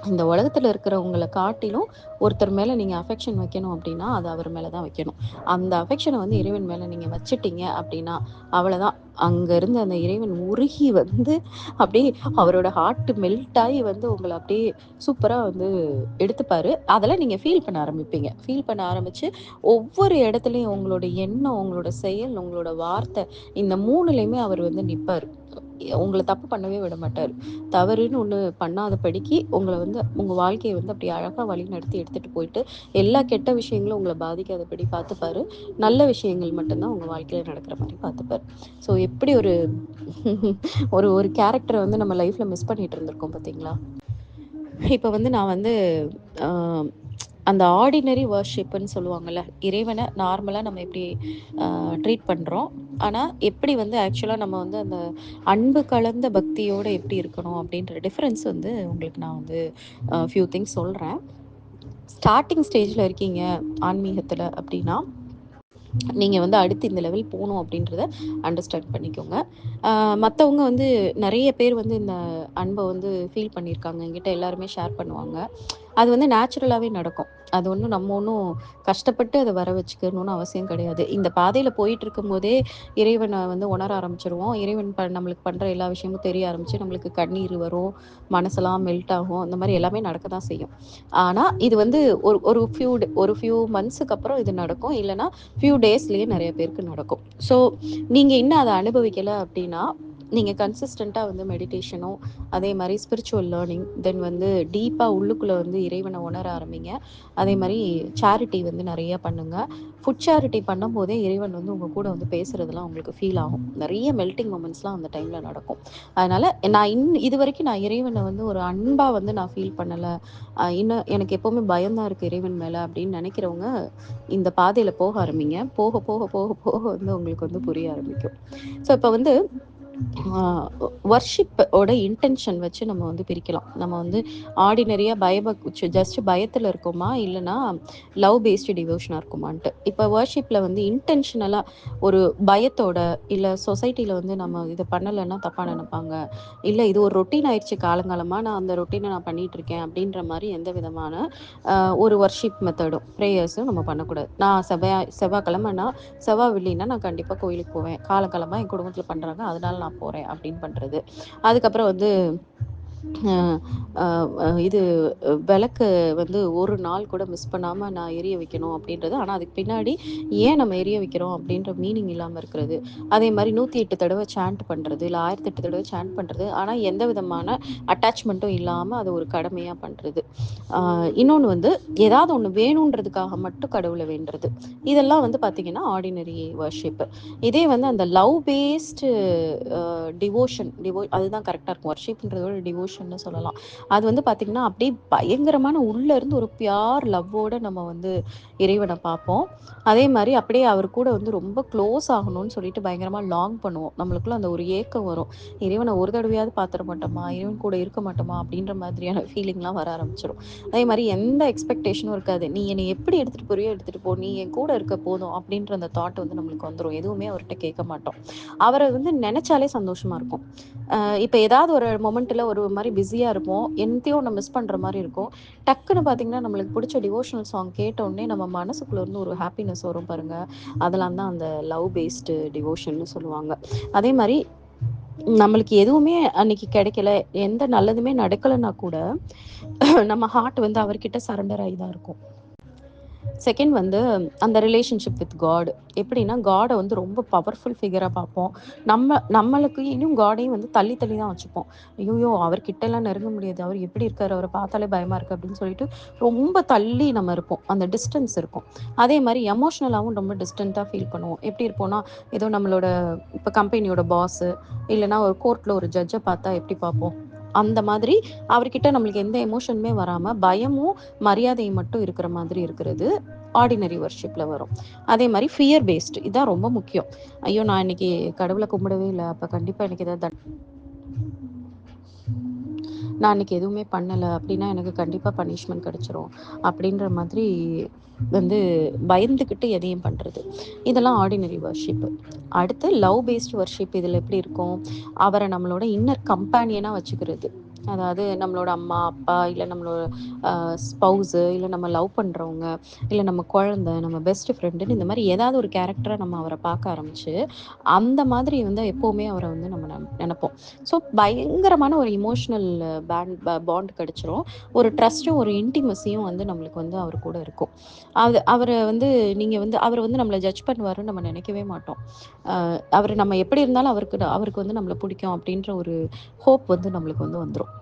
இந்த உலகத்துல இருக்கிறவங்கள காட்டிலும் ஒருத்தர் மேல நீங்க அஃபெக்ஷன் வைக்கணும் அப்படின்னா, அது அவர் மேல தான் வைக்கணும். அந்த அஃபெக்ஷன வந்து இறைவன் மேல நீங்க வச்சுட்டீங்க அப்படின்னா, அவ்வளதான். அங்க இருந்து அந்த இறைவன் உருகி வந்து அப்படியே அவரோட ஹார்ட் மெல்ட் ஆயி வந்து உங்கள அப்படியே சூப்பரா வந்து எடுத்துப்பாரு. அதெல்லாம் நீங்க ஃபீல் பண்ண ஆரம்பிப்பீங்க. ஃபீல் பண்ண ஆரம்பிச்சு, ஒவ்வொரு இடத்துலயும் உங்களோட எண்ணம், உங்களோட செயல், உங்களோட வார்த்தை இந்த 3லயுமே அவர் வந்து நிப்பாரு. உங்கள தப்பு பண்ணவே விட மாட்டாரு. தவறுன்னு ஒண்ணு பண்ணாதபடிக்கு உங்கள வந்து உங்க வாழ்க்கைய வந்து அப்படி அழகா வழிநடத்தி எடுத்துட்டு போயிட்டு, எல்லா கெட்ட விஷயங்களும் உங்கள பாதிக்காதபடி பார்த்துப்பாரு. நல்ல விஷயங்கள் மட்டும் தான் உங்க வாழ்க்கையில நடக்கிற மாரி பார்த்துப்பாரு. ஸோ எப்படி ஒரு ஒரு ஒரு கேரக்டர வந்து நம்ம லைஃப்ல மிஸ் பண்ணிட்டு இருந்திருக்கோம் பார்த்தீங்களா? இப்ப வந்து நான் வந்து அ அந்த ஆர்டினரி வர்ஷிப்ன்னு சொல்லுவாங்கல்ல, இறைவன நார்மலா நம்ம எப்படி ட்ரீட் பண்றோம். ஆனா, எப்படி வந்து ஆக்சுவலா நம்ம வந்து அந்த அன்பு கலந்த பக்தியோட எப்படி இருக்கணும் அப்படின்ற டிஃபரன்ஸ் வந்து உங்களுக்கு நான் வந்து ஃபியூ திங்ஸ் சொல்றேன். ஸ்டார்ட்டிங் ஸ்டேஜ்ல இருக்கீங்க ஆன்மீகத்துல அப்படின்னா, நீங்க வந்து அடுத்து இந்த லெவல் போணும் அப்படின்றத அண்டர்ஸ்டாண்ட் பண்ணிக்கோங்க. அ மத்தவங்க வந்து நெறைய பேர் வந்து இந்த அன்ப வந்து ஃபீல் பண்ணியிருக்காங்க. என்கிட்ட எல்லாருமே ஷேர் பண்ணுவாங்க. அது வந்து நேச்சுரலாவே நடக்கும். அது ஒண்ணும் நம்ம ஒண்ணும் கஷ்டப்பட்டு அத வர வச்சுக்கணும்னு அவசியம் கிடையாது. இந்த பாதையில போயிட்டுருக்கும்போதே இறைவன வந்து உணர ஆரம்பிச்சுருவோம். இறைவன் நம்மளுக்கு பண்ற எல்லா விஷயமும் தெரிய ஆரம்பிச்சு, நம்மளுக்கு கண்ணீர் வரும், மனசெல்லாம் மெல்ட் ஆகும். இந்த மாரி எல்லாமே நடக்க தான் செய்யும். ஆனா, இது வந்து ஒரு ஃபியூ மந்த்ஸ்க்கு அப்புறம் இது நடக்கும். இல்லன்னா, ஃபியூ டேஸ்லயே நெறைய பேருக்கு நடக்கும். ஸோ, நீங்க இன்னும் அத அனுபவிக்கல அப்டின்னா, நீங்க கன்சிஸ்டன்ட்டா வந்து மெடிடேஷனோ, அதே மாரி ஸ்பிரிச்சுவல் லேர்னிங், தென் வந்து டீப்பா உள்ளுக்குள்ள வந்து இறைவன உணர ஆரம்பிங்க. அதே மாரி சேரிட்டி வந்து நெறைய பண்ணுங்க. ஃபுட் சேரிட்டி பண்ணும்போதே இறைவன் வந்து உங்க கூட வந்து பேசுறதெல்லாம் உங்களுக்கு ஃபீல் ஆகும். நெறைய மெல்டிங் மொமெண்ட்ஸ்லாம் அந்த டைம்ல நடக்கும். அதனால இதுவரைக்கும் நான் இறைவன வந்து ஒரு அன்பா வந்து நான் ஃபீல் பண்ணல. இன்னும் எனக்கு எப்பவுமே பயம் தான் இருக்கு இறைவன் மேல அப்படின்னு நெனைக்கிறவங்க, இந்த பாதையில போக ஆரம்பிங்க. போக, போக, போக, போக வந்து உங்களுக்கு வந்து புரிய ஆரம்பிக்கும். ஸோ இப்ப வந்து ஆ வொர்ஷிப் ஓட இன்டென்ஷன் வச்சு நம்ம வந்து பிரிக்கலாம். நம்ம வந்து ஆர்டினரியா ஜஸ்ட் பயத்துல இருக்கோமா? இல்லன்னா லவ் பேஸ்டு டிவோஷனா இருக்குமான்ட்டு. இப்ப வொர்ஷிப்ல வந்து இன்டென்ஷனலா ஒரு பயத்தோட, இல்ல சொசைட்டில வந்து நம்ம இத பண்ணலன்னா தப்பா நெனைப்பாங்க. இல்ல இது ஒரு ரொட்டீன் ஆயிருச்சு காலங்காலமா நான் அந்த ரொட்டீன நான் பண்ணிட்டு இருக்கேன் அப்படின்ற மாரி எந்த விதமான அ ஒரு வொர்ஷிப் மெத்தடும், பிரேயர்ஸும் நம்ம பண்ணக்கூடாது. நான் செவ்வாய்க்கிழமைனா வெள்ளினா நான் கண்டிப்பா கோயிலுக்கு போவேன். காலங்காலமா என் குடும்பத்தில பண்றாங்க. அதனால நான் போறேன் அப்படின்னு பண்றது. அதுக்கப்புறம் வந்து அ அ இது விளக்கு வந்து ஒரு நாள் கூட மிஸ் பண்ணாம நான் எரிய வைக்கணும் அப்படின்றது. ஆனா அதுக்கு பின்னாடி ஏன் நம்ம எரிய வைக்கிறோம் அப்படின்ற மீனிங் இல்லாம இருக்கிறது. அதே மாரி 108 தடவ சாண்ட் பண்றது, இல்ல 1008 தடவ சாண்ட் பண்றது. ஆனா எந்த விதமான அட்டாச்மென்ட்டும் இல்லாம அத ஒரு கடமையா பண்றது. இன்னொன்னு வந்து ஏதாவது ஒண்ணு வேணுன்றதுக்காக மட்டும் கடவுள வேண்டுறது. இதெல்லாம் வந்து பார்த்தீங்கன்னா, ஆர்டினரி வொர்ஷிப். இதே வந்து அந்த லவ் பேஸ்டு அதுதான் கரெக்ட்டா இருக்கும். வொர்ஷிப்ன்றத விட டிவோஷன்னு சொல்லலாம். அது வந்து பார்த்தீங்கன்னா, அப்படியே பயங்கரமான உள்ள இருந்து ஒரு பியூர் லவ்வோட நம்ம வந்து இறைவன பார்ப்போம். அதே மாரி அப்படியே அவர் கூட வந்து ரொம்ப க்ளோஸ் ஆகணும்னு சொல்லிட்டு பயங்கரமா லாங் பண்ணுவோம். நம்மளுக்குள்ள அந்த ஒரு ஏக்கம் வரும். இறைவன ஒரு தடவையாவது பார்த்துற மாட்டோமா? இறைவன் கூட இருக்க மாட்டோமா? அப்படின்ற மாதிரியான ஃபீலிங்லாம் வர ஆரம்பிச்சுரும். அதே மாரி எந்த எக்ஸ்பெக்டேஷனும் இருக்காது. நீ என்னைய எப்படி எடுத்துட்டு போறியோ எடுத்துட்டு போ. நீ என் கூட இருக்க போதும் அப்படின்ற அந்த தாட் வந்து நம்மளுக்கு வந்துரும். எதுவுமே அவர்ட்ட கேட்க மாட்டோம். அவர வந்து நெனச்சாலே சந்தோஷமா இருக்கும். இப்ப ஏதாவது ஒரு மொமெண்ட்ல ஒரு மாரி பிஸியா இருப்போம். என்னத்தையோ ஒண்ணு மிஸ் பண்ற மாரி இருக்கும். டக்குனு பார்த்தீங்கன்னா, நம்மளுக்கு புடிச்ச டிவோஷனல் சாங் கேட்டோனே நம்ம மனசுக்குள்ள இருந்து ஒரு ஹாப்பினஸ் வரும் பாருங்க. அதெல்லாம் தான் அந்த லவ் பேஸ்டு டிவோஷன்னு சொல்லுவாங்க. அதே மாரி நம்மளுக்கு எதுவுமே அன்னைக்கு கிடைக்கல, எந்த நல்லதுமே நடக்கலன்னா கூட, நம்ம ஹார்ட் வந்து அவர்கிட்ட சரண்டர் ஆயி தான் இருக்கும். செகண்ட் வந்து அந்த ரிலேஷன்ஷிப் வித் காட். எப்படின்னா, காட வந்து ரொம்ப பவர்ஃபுல் ஃபிகரா பார்ப்போம். நம்மளுக்கு இன்னும் காடையும் வந்து தள்ளி தள்ளி தான் வச்சுப்போம். ஐய்யயோ! அவர்கிட்டலாம் நெருங்க முடியாது. அவர் எப்படி இருக்காரு? அவர பார்த்தாலே பயமா இருக்கு அப்படின்னு சொல்லிட்டு ரொம்ப தள்ளி நம்ம இருப்போம். அந்த டிஸ்டன்ஸ் இருக்கும். அதே மாரி எமோஷனலாவும் ரொம்ப டிஸ்டன்ட்டா ஃபீல் பண்ணுவோம். எப்படி இருப்போம்னா, ஏதோ நம்மளோட இப்ப கம்பெனியோட பாஸு, இல்லன்னா ஒரு கோர்ட்ல ஒரு ஜட்ஜ பார்த்தா எப்படி பார்ப்போம்? அந்த மாதிரி அவர்கிட்ட நம்மளுக்கு எந்த எமோஷனுமே வராம, பயமும், மரியாதையும் மட்டும் இருக்கிற மாதிரி இருக்கிறது ஆர்டினரி வொர்ஷிப்ல வரும். அதே மாரி ஃபியர் பேஸ்டு இதான் ரொம்ப முக்கியம். ஐயோ! நான் இன்னைக்கு கடவுள கும்பிடவே இல்ல. அப்ப கண்டிப்பா எனக்கு ஏதாவது நான் அன்னைக்கு எதுவுமே பண்ணல அப்படின்னா, எனக்கு கண்டிப்பா பனிஷ்மென்ட் கிடைச்சிரும். அப்படின்ற மாதிரி வந்து பயந்துகிட்டு எதையும் பண்றது. இதெல்லாம் ஆர்டினரி வொர்ஷிப். அடுத்து லவ் பேஸ்ட் வொர்ஷிப் இதில எப்படி இருக்கும்? அவர நம்மளோட இன்னர் கம்பேனியனா வச்சுக்கிறது. அதாவது நம்மளோட அம்மா, அப்பா இல்ல நம்மளோட ஸ்பவுஸு இல்ல நம்ம லவ் பண்றவங்க, இல்ல நம்ம குழந்தை, நம்ம பெஸ்ட் ஃப்ரெண்டுன்னு இந்த மாரி ஏதாவது ஒரு கேரக்டரா நம்ம அவர பார்க்க ஆரம்பிச்சு, அந்த மாதிரி வந்து எப்பவுமே அவர வந்து நம்ம நெனப்போம். ஸோ பயங்கரமான ஒரு இமோஷனல் பாண்ட் கிடைச்சிரும். ஒரு ட்ரஸ்ட்டும், ஒரு இன்டிமசியும் வந்து நம்மளுக்கு வந்து அவர் கூட இருக்கும். அவர வந்து நீங்க வந்து அவரு வந்து நம்மள ஜட்ஜ் பண்ணுவாருன்னு நம்ம நெனைக்கவே மாட்டோம். அவரு நம்ம எப்படி இருந்தாலும் அவருக்கு வந்து நம்மள பிடிக்கும் அப்படின்ற ஒரு ஹோப் வந்து நம்மளுக்கு வந்து வந்துரும்.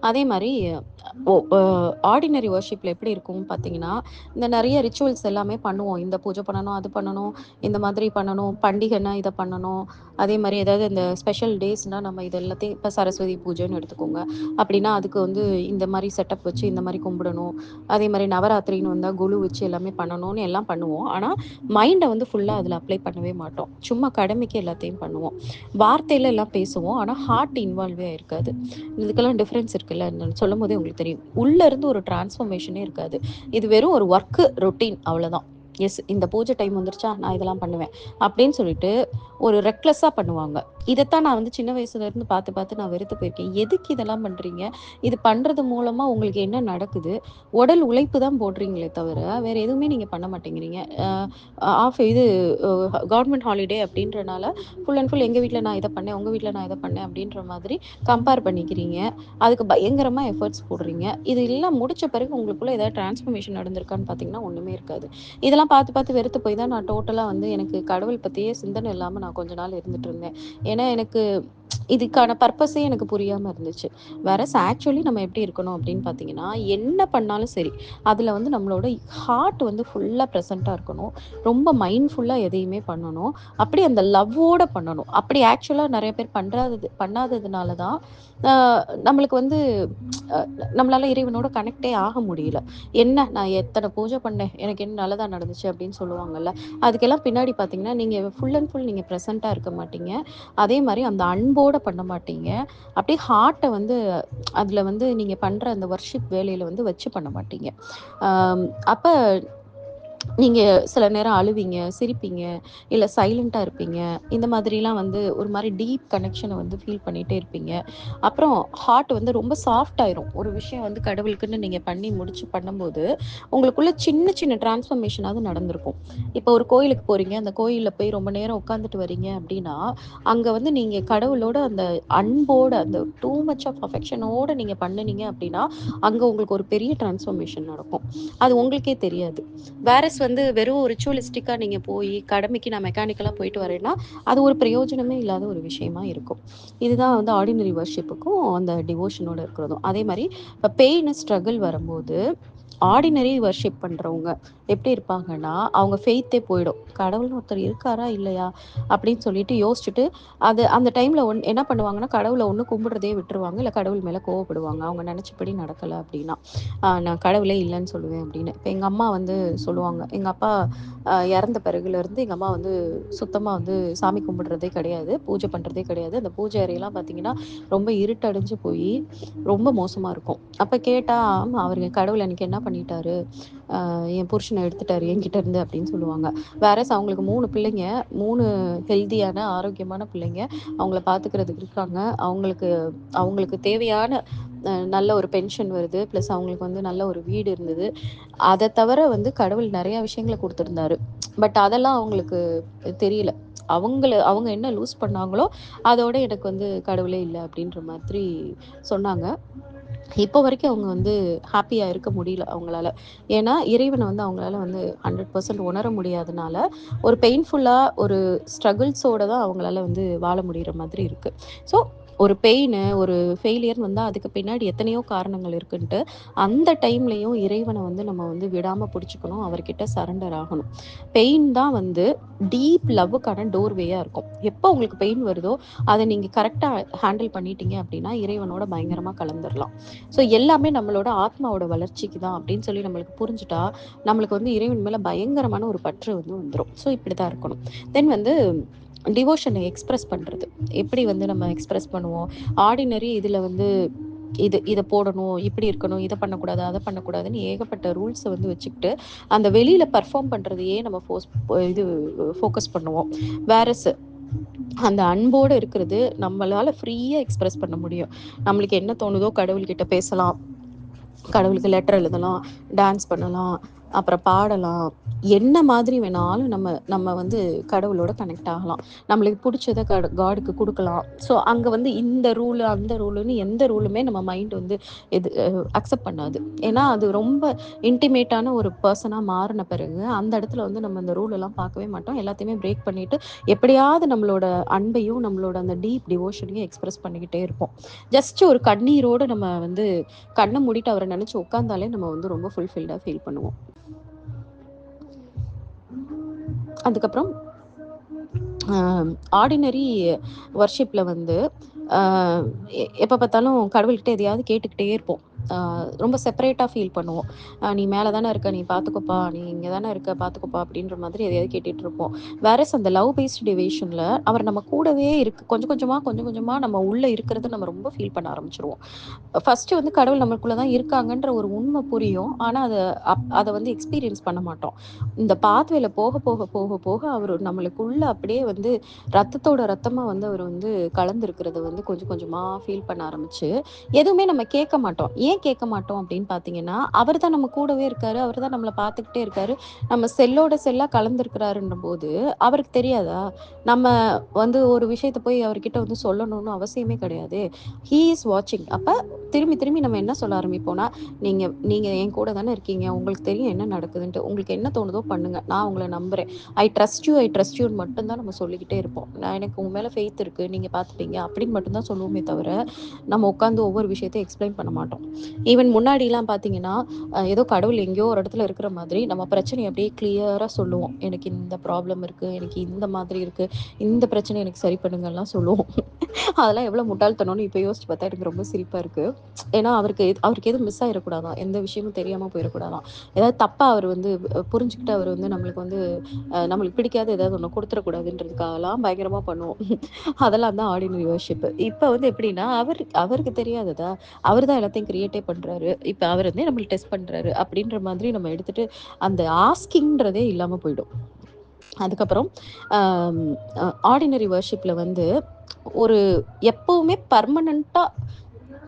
அதே மாரி ஓ! ஆர்டினரி வொர்ஷிப்ல எப்படி இருக்கும் பார்த்தீங்கன்னா, இந்த நெறைய ரிச்சுவல்ஸ் எல்லாமே பண்ணுவோம். இந்த பூஜை பண்ணணும், அது பண்ணணும், இந்த மாதிரி பண்ணணும், பண்டிகைன்னா இத பண்ணணும். அதேமாரி ஏதாவது இந்த ஸ்பெஷல் டேஸ்னா நம்ம இது எல்லாத்தையும் இப்ப சரஸ்வதி பூஜைன்னு எடுத்துக்கோங்க. அப்படின்னா அதுக்கு வந்து இந்த மாரி செட்டப் வச்சு இந்த மாரி கும்பிடணும். அதேமாரி நவராத்திரின்னு வந்தா கொலு வச்சு எல்லாமே பண்ணணும்னு எல்லாம் பண்ணுவோம். ஆனா, மைண்ட வந்து ஃபுல்லா அதில அப்ளை பண்ணவே மாட்டோம். சும்மா கடமைக்கு எல்லாத்தையும் பண்ணுவோம். வார்த்தையில எல்லாம் பேசுவோம். ஆனா, ஹார்ட் இன்வால்வே ஆயிருக்காது. இதுக்கெல்லாம் டிஃபரன்ஸ் இருக்குல்ல. நான் சொல்லும்போதே உங்களுக்கு தெரியும். உள்ள இருந்து ஒரு டிரான்ஸ்ஃபர்மேஷனே இருக்காது. இது வெறும் ஒரு வொர்க் ரொட்டீன் அவ்வளோதான். எஸ் இந்த பூஜை டைம் வந்துருச்சா, நான் இதெல்லாம் பண்ணுவேன். அப்படின்னு சொல்லிட்டு ஒரு ரெக்லெஸ்ஸா பண்ணுவாங்க. இதத்தான் நான் வந்து சின்ன வயசுல இருந்து பார்த்து, பார்த்து நான் வெறுத்து போயிருக்கேன். எதுக்கு இதெல்லாம் பண்றீங்க? இது பண்றது மூலமா உங்களுக்கு என்ன நடக்குது? உடல் உழைப்பு தான் போடுறீங்களே தவிர, வேற எதுவுமே நீங்க பண்ண மாட்டேங்கிறீங்க. ஆஃப் இது கவர்ன்மென்ட் ஹாலிடே அப்படின்றனால ஃபுல் அண்ட் ஃபுல் எங்க வீட்ல நான் இத பண்ணேன், உங்க வீட்ல நான் இத பண்ணேன் அப்படின்ற மாதிரி கம்பேர் பண்ணிக்கிறீங்க. அதுக்கு பயங்கரமா எஃபோர்ட்ஸ் போடுறீங்க. இது எல்லாம் முடிச்ச பிறகு உங்களுக்குள்ள ஏதாவது டிரான்ஸ்ஃபர்மேஷன் நடந்திருக்கான்னு பார்த்தீங்கன்னா, ஒண்ணுமே இருக்காது. இதெல்லாம் பார்த்து, பார்த்து வெறுத்து போய் தான் நான் டோட்டலா வந்து எனக்கு கடவுள் பத்தியே சிந்தனை இல்லாம நான் கொஞ்ச நாள் இருந்துட்டு இருந்தேன். ஏன்னா எனக்கு இதுக்கான பர்ப்பஸே எனக்கு புரியாம இருந்துச்சு. வேறஸ் ஆக்சுவலி நம்ம எப்படி இருக்கணும் அப்படின்னு பார்த்தீங்கன்னா, என்ன பண்ணாலும் சரி, அதுல வந்து நம்மளோட ஹார்ட் வந்து ஃபுல்லா பிரசன்ட்டா இருக்கணும். ரொம்ப மைண்ட்ஃபுல்லா எதையுமே பண்ணணும். அப்படி அந்த லவ்வோட பண்ணணும். அப்படி ஆக்சுவலா நெறைய பேர் பண்ணாததுனால தான், அ நம்மளுக்கு வந்து அ நம்மளால இறைவனோட கனெக்ட்டே ஆக முடியல. என்ன நான் எத்தன பூஜை பண்ணேன். எனக்கு என்ன நல்லதா நடந்துச்சு அப்படின்னு சொல்லுவாங்கல்ல. அதுக்கெல்லாம் பின்னாடி பார்த்தீங்கன்னா, நீங்க ஃபுல் அண்ட் ஃபுல் நீங்க பிரசன்ட்டா இருக்க மாட்டீங்க. அதே மாரி அந்த அன்போட பண்ண மாட்டீங்க. அப்படியே ஹார்ட்ட வந்து அதுல வந்து நீங்க பண்ற அந்த வொர்ஷிப் வேலையில வந்து வச்சு பண்ண மாட்டீங்க. அப்ப நீங்க சில நேரம் அழுவீங்க, சிரிப்பீங்க, இல்ல சைலன்ட்டா இருப்பீங்க. இந்த மாதிரிலாம் வந்து ஒரு மாரி டீப் கனெக்ஷன வந்து ஃபீல் பண்ணிட்டே இருப்பீங்க. அப்புறம் ஹார்ட் வந்து ரொம்ப சாஃப்ட் ஆயிரும். ஒரு விஷயம் வந்து கடவுளுக்குன்னு நீங்க பண்ணி முடிச்சு பண்ணும்போது, உங்களுக்குள்ள சின்ன சின்ன டிரான்ஸ்ஃபர்மேஷனாவது நடந்திருக்கும். இப்போ ஒரு கோயிலுக்கு போறீங்க. அந்த கோயில்ல போய் ரொம்ப நேரம் உட்காந்துட்டு வரீங்க அப்டின்னா, அங்க வந்து நீங்க கடவுளோட அந்த அன்போட, அந்த டூ மச் ஆஃப் அஃபெக்ஷனோட நீங்க பண்ணுனீங்க அப்டின்னா, அங்க உங்களுக்கு ஒரு பெரிய டிரான்ஸ்ஃபர்மேஷன் நடக்கும். அது உங்களுக்கே தெரியாது. வேரஸ் வந்து வெறும் ரிச்சுவலிஸ்டிக்கா நீங்க போயி, கடமைக்கு நான் மெக்கானிக்கலா போயிட்டு வரேன்னா, அது ஒரு பிரயோஜனமே இல்லாத ஒரு விஷயமா இருக்கும். இதுதான் வந்து ஆர்டினரி வொர்ஷிப்புக்கும், அந்த டிவோஷனோட இருக்கிறதும். அதே மாரி இப்ப பெயின், ஸ்ட்ரகிள் வரும்போது, ஆர்டினரி வொர்ஷிப் பண்றவங்க எப்படி இருப்பாங்கன்னா, அவங்க ஃபெய்த்தே போயிடும். கடவுள்னு ஒருத்தர் இருக்காரா? இல்லையா? அப்படின்னு சொல்லிட்டு யோசிச்சுட்டு, அது அந்த டைம்ல என்ன பண்ணுவாங்கன்னா, கடவுள ஒண்ணு கும்பிடுறதே விட்டுருவாங்க. இல்ல கடவுள் மேல கோவப்படுவாங்க. அவங்க நெனச்சபடி நடக்கல அப்படின்னா. நான் கடவுளே இல்லன்னு சொல்லுவேன் அப்படின்னு. இப்ப எங்க அம்மா வந்து சொல்லுவாங்க. எங்க அப்பா இறந்த பிறகுலருந்து எங்க அம்மா வந்து சுத்தமா வந்து சாமி கும்பிடுறதே கிடையாது. பூஜை பண்றதே கிடையாது. அந்த பூஜை அறையெல்லாம் பார்த்தீங்கன்னா, ரொம்ப இருட்டடைஞ்சு போயி, ரொம்ப மோசமா இருக்கும். அப்ப கேட்டா, "ஆமா அவரு கடவுள் அன்னைக்கு என்ன பண்ணிட்டாரு? என் புருஷன எடுத்துட்டாரு என்கிட்ட இருந்து" அப்படின்னு சொல்லுவாங்க. வேறஸ் அவங்களுக்கு 3 பிள்ளைங்க. 3 ஹெல்தியான, ஆரோக்கியமான பிள்ளைங்க. அவங்கள பார்த்துக்கிறதுக்கு இருக்காங்க. அவங்களுக்கு அவங்களுக்கு தேவையான நல்ல ஒரு பென்ஷன் வருது. பிளஸ் அவங்களுக்கு வந்து நல்ல ஒரு வீடு இருந்தது. அத தவிர வந்து கடவுள் நெறைய விஷயங்கள குடுத்திருந்தாரு. பட் அதெல்லாம் அவங்களுக்கு தெரியல. அவங்க என்ன லூஸ் பண்ணாங்களோ, அதோட எனக்கு வந்து கடவுளே இல்ல அப்டின்ற மாதிரி சொன்னாங்க. இப்போ வரைக்கும் அவங்க வந்து ஹேப்பியா இருக்க முடியல அவங்களால. ஏன்னா, இறைவன வந்து அவங்களால வந்து 100% உணர முடியாதனால, ஒரு பெயின்ஃபுல்லா ஒரு ஸ்ட்ரகிள்ஸோட தான் அவங்களால வந்து வாழ முடியிற மாதிரி இருக்கு. ஸோ, ஒரு பெயினு, ஒரு ஃபெயிலியர்ன்னு வந்தா அதுக்கு பின்னாடி எத்தனையோ காரணங்கள் இருக்குன்ட்டு, அந்த டைம்லயும் இறைவன வந்து நம்ம வந்து விடாம புடிச்சுக்கணும். அவர்கிட்ட சரண்டர் ஆகணும். பெயின் தான் வந்து டீப் லவ்வுக்கான டோர்வேயா இருக்கும். எப்போ உங்களுக்கு பெயின் வருதோ, அத நீங்க கரெக்ட்டா ஹேண்டில் பண்ணிட்டீங்க அப்டின்னா, இறைவனோட பயங்கரமா கலந்துரலாம். ஸோ எல்லாமே நம்மளோட ஆத்மாவோட வளர்ச்சிக்கு தான் அப்படின்னு சொல்லி நம்மளுக்கு புரிஞ்சுட்டா, நம்மளுக்கு வந்து இறைவன் மேல பயங்கரமான ஒரு பற்று வந்து வந்துரும். ஸோ இப்படித்தான் இருக்கணும். தென் வந்து டிவோஷன எக்ஸ்பிரஸ் பண்றது. எப்படி வந்து நம்ம எக்ஸ்பிரஸ் பண்ணுவோம்? ஆர்டினரி இதுல வந்து இத போடணும், இப்படி இருக்கணும், இத பண்ணக்கூடாது, அத பண்ணக்கூடாதுன்னு ஏகப்பட்ட ரூல்ஸ வந்து வச்சுக்கிட்டு, அந்த வெளியில பெர்ஃபார்ம் பண்றதையே நம்ம இது ஃபோக்கஸ் பண்ணுவோம். வேரஸ் அந்த அன்போட இருக்கிறது நம்மளால ஃப்ரீயா எக்ஸ்பிரஸ் பண்ண முடியும். நம்மளுக்கு என்ன தோணுதோ கடவுள்கிட்ட பேசலாம். கடவுளுக்கு லெட்டர் எழுதலாம், டான்ஸ் பண்ணலாம், அப்புறம் பாடலாம். என்ன மாதிரி வேணாலும் நம்ம நம்ம வந்து கடவுளோட கனெக்ட் ஆகலாம். நம்மளுக்கு புடிச்சத காடுக்கு குடுக்கலாம். ஸோ அங்க வந்து இந்த ரூலு, அந்த ரூலுன்னு எந்த ரூலுமே நம்ம மைண்ட் வந்து எது அக்செப்ட் பண்ணாது. ஏன்னா, அது ரொம்ப இன்டிமேட்டான ஒரு பெர்சனா மாறுன பிறகு, அந்த இடத்துல வந்து நம்ம இந்த ரூல் எல்லாம் பார்க்கவே மாட்டோம். எல்லாத்தையுமே பிரேக் பண்ணிட்டு, எப்படியாவது நம்மளோட அன்பையும், நம்மளோட அந்த டீப் டிவோஷனையும் எக்ஸ்பிரஸ் பண்ணிக்கிட்டே இருப்போம். ஜஸ்ட் ஒரு கண்ணீரோட நம்ம வந்து கண்ண மூடிட்டு அவர நெனச்சு உட்கார்ந்தாலே நம்ம வந்து ரொம்ப ஃபுல்ஃபில்டா ஃபீல் பண்ணுவோம். அதுக்கப்புறம் ஆர்டினரி வொர்ஷிப்ல வந்து அ எப்ப பார்த்தாலும் கடவுள்கிட்ட எதையாவது கேட்டுக்கிட்டே இருப்போம். அ ரொம்ப செப்பரேட்டா ஃபீல் பண்ணுவோம். "நீ மேல தானே இருக்க, நீ பார்த்துக்கோப்பா. நீ இங்க தானே இருக்க, பார்த்துக்கோப்பா" அப்படின்ற மாதிரி எதையாவது கேட்டுட்டு இருப்போம். வேறஸ் அந்த லவ் பேஸ்ட் டிவோஷன்ல அவர் நம்ம கூடவே இருக்கு கொஞ்சம் கொஞ்சமா, கொஞ்சம் கொஞ்சமா நம்ம உள்ள இருக்கிறத நம்ம ரொம்ப ஃபீல் பண்ண ஆரம்பிச்சுருவோம். ஃபர்ஸ்ட்டு வந்து கடவுள் நம்மளுக்குள்ள தான் இருக்காங்கன்ற ஒரு உண்மை புரியும். ஆனா, அத வந்து எக்ஸ்பீரியன்ஸ் பண்ண மாட்டோம். இந்த பாத்வேல போக, போக, போக, போக அவரு நம்மளுக்குள்ள அப்படியே வந்து ரத்தத்தோட ரத்தமா வந்து அவர் வந்து கலந்திருக்கிறத வந்து கொஞ்சம் கொஞ்சமா ஃபீல் பண்ண ஆரம்பிச்சு, எதுவுமே நம்ம கேட்க மாட்டோம். ஏன் கேட்க மாட்டோம் அப்படின்னு பார்த்தீங்கன்னா, அவர் தான் நம்ம கூடவே இருக்காரு. அவர் தான் நம்மள பார்த்துக்கிட்டே இருக்காரு. நம்ம செல்லோட செல்லா கலந்திருக்கிறாருன்னும்போது, அவருக்கு தெரியாதா? நம்ம வந்து ஒரு விஷயத்த போய் அவர்கிட்ட வந்து சொல்லணும்னு அவசியமே கிடையாதே. ஹி இஸ் வாட்சிங். அப்ப திரும்பி திரும்பி நம்ம என்ன சொல்ல ஆரம்பிப்போம்னா, "நீங்க நீங்க என் கூட தானே இருக்கீங்க. உங்களுக்கு தெரியும் என்ன நடக்குதுன்ட்டு. உங்களுக்கு என்ன தோணுதோ பண்ணுங்க. நான் உங்கள நம்புறேன். I trust you, I trust யூன்னு மட்டும் தான் நம்ம சொல்லிக்கிட்டே இருப்போம். எனக்கு உங்க மேல ஃபெய்த் இருக்கு. நீங்க பார்த்துப்பீங்க." அப்படின்னு மட்டும் தான் சொல்லுவோமே தவிர, நம்ம உட்காந்து ஒவ்வொரு விஷயத்தையும் எக்ஸ்ப்ளைன் பண்ண மாட்டோம். ஈவன் முன்னாடிலாம் பார்த்தீங்கன்னா, ஏதோ கடவுள் எங்கேயோ ஒரு இடத்துல இருக்கிற மாதிரி நம்ம பிரச்சனைய அப்படியே கிளியரா சொல்லுவோம். "எனக்கு இந்த ப்ராப்ளம் இருக்கு. எனக்கு இந்த மாதிரி இருக்கு. இந்த பிரச்சனைய எனக்கு சரி பண்ணுங்கலாம்" சொல்லுவோம். அதெல்லாம் எவ்வளோ முட்டாள்தனம்னு இப்ப யோசிச்சு பார்த்தா எனக்கு ரொம்ப சிரிப்பா இருக்கு. ஏன்னா அவருக்கு எதுவும் மிஸ் ஆயிறக்கூடாதாம். எந்த விஷயமும் தெரியாம போயிறக்கூடாதாம். ஏதாவது தப்பா அவர் வந்து புரிஞ்சுகிட்டு அவர் வந்து நம்மளுக்கு வந்து நம்மளுக்கு பிடிக்காத ஏதாவது ஒண்ணு குடுத்துறக்கூடாதுன்றதுக்காகலாம் பயங்கரமா பண்ணுவோம். அதெல்லாம் தான் ஆர்டினரி வொர்ஷிப். இப்ப வந்து எப்படின்னா, அவருக்கு தெரியாததா? அவரு தான் எல்லாத்தையும் கிரியேட்டே பண்றாரு. இப்ப அவர் வந்து நம்மள டெஸ்ட் பண்றாரு. அப்படின்ற மாதிரி நம்ம எடுத்துட்டு அந்த ஆஸ்கிங்ன்றதே இல்லாம போயிடும். அதுக்கப்புறம் ஆம் ஆர்டினரி வொர்ஷிப்ல வந்து ஒரு எப்பவுமே பெர்மனன்ட்டா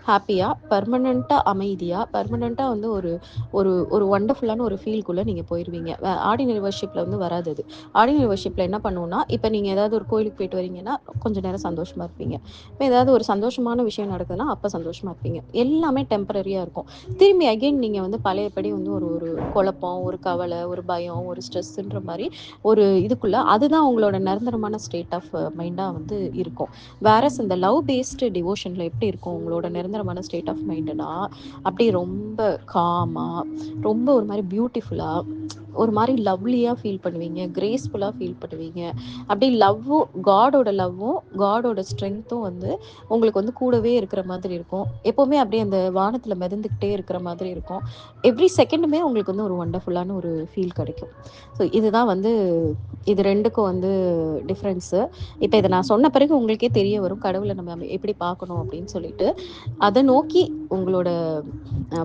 ஹேப்பியா, பெர்மனன்ட்டா அமைதியா, பெர்மனன்ட்டா வந்து ஒரு ஒரு ஒரு வொண்டர்ஃபுல்லான ஒரு ஃபீல்க்குள்ள நீங்க போயிருவீங்க. ஆர்டினரி வொர்ஷிப்ல வந்து வராது அது. ஆர்டினரி வொர்ஷிப்ல என்ன பண்ணுவோம்னா, இப்ப நீங்க ஏதாவது ஒரு கோயிலுக்கு போயிட்டு வரீங்கன்னா, கொஞ்ச நேரம் சந்தோஷமா இருப்பீங்க. இப்ப ஏதாவது ஒரு சந்தோஷமான விஷயம் நடக்குதுன்னா, அப்ப சந்தோஷமா இருப்பீங்க. எல்லாமே டெம்பரரியா இருக்கும். திரும்பி அகைன் நீங்க வந்து பழையபடி வந்து ஒரு ஒரு குழப்பம், ஒரு கவலை, ஒரு பயம், ஒரு ஸ்ட்ரெஸ்ன்ற மாரி ஒரு இதுக்குள்ள அதுதான் உங்களோட நிரந்தரமான ஸ்டேட் ஆஃப் மைண்டா வந்து இருக்கும். வேறஸ் இந்த லவ் பேஸ்டு டிவோஷன்ல எப்படி இருக்கும் உங்களோட நிரந்தரமான ஸ்டேட் ஆஃப் மைண்டுனா, அப்படியே ரொம்ப காமா, ரொம்ப ஒரு மாரி பியூட்டிஃபுல்லா, ஒரு மாரி லவ்லியா ஃபீல் பண்ணுவீங்க. கிரேஸ்ஃபுல்லா ஃபீல் பண்ணுவீங்க. அப்படியே காடோட லவ்வும், காடோட ஸ்ட்ரெங்த்தும் வந்து உங்களுக்கு வந்து கூடவே இருக்கிற மாதிரி இருக்கும். எப்பவுமே அப்படியே அந்த வானத்துல மிதந்துகிட்டே இருக்கிற மாதிரி இருக்கும். எவ்ரி செகண்டுமே உங்களுக்கு வந்து ஒரு வண்டர்ஃபுல்லான ஒரு ஃபீல் கிடைக்கும். ஸோ இதுதான் வந்து இது 2க்கும் வந்து டிஃபரன்ஸு. இப்ப இத நான் சொன்ன பிறகு உங்களுக்கே தெரிய வரும். கடவுள நம்ம எப்படி பார்க்கணும் அப்படின்னு சொல்லிட்டு. அத நோக்கி உங்களோட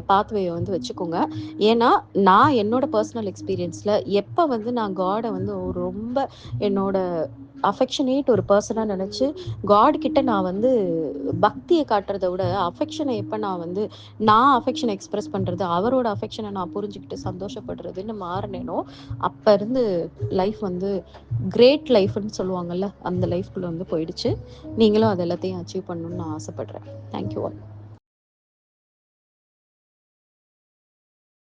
பாத்வேய வந்து வச்சுக்கோங்க. ஏன்னா, நான் என்னோட பெர்சனல் எக்ஸ்பீரியன்ஸ்ல எப்ப வந்து நான் காட வந்து ஒரு ரொம்ப என்னோட அஃபெக்ஷனேட் ஒரு பெர்சனா நெனச்சு, காட் கிட்ட நான் வந்து பக்திய காட்டுறத விட, அஃபெக்ஷன எப்ப நான் வந்து நான் அஃபெக்ஷன் எக்ஸ்பிரஸ் பண்றது, அவரோட அஃபெக்ஷன நான் புரிஞ்சுகிட்டு சந்தோஷப்படுறதுன்னு மாறுனேனோ, அப்ப இருந்து லைஃப் வந்து கிரேட் லைஃப்ன்னு சொல்லுவாங்கல்ல, அந்த லைஃப்குள்ள வந்து போயிடுச்சு. நீங்களும் அது எல்லாத்தையும் அச்சீவ் பண்ணணும்னு நான் ஆசைப்படுறேன். Thank you all.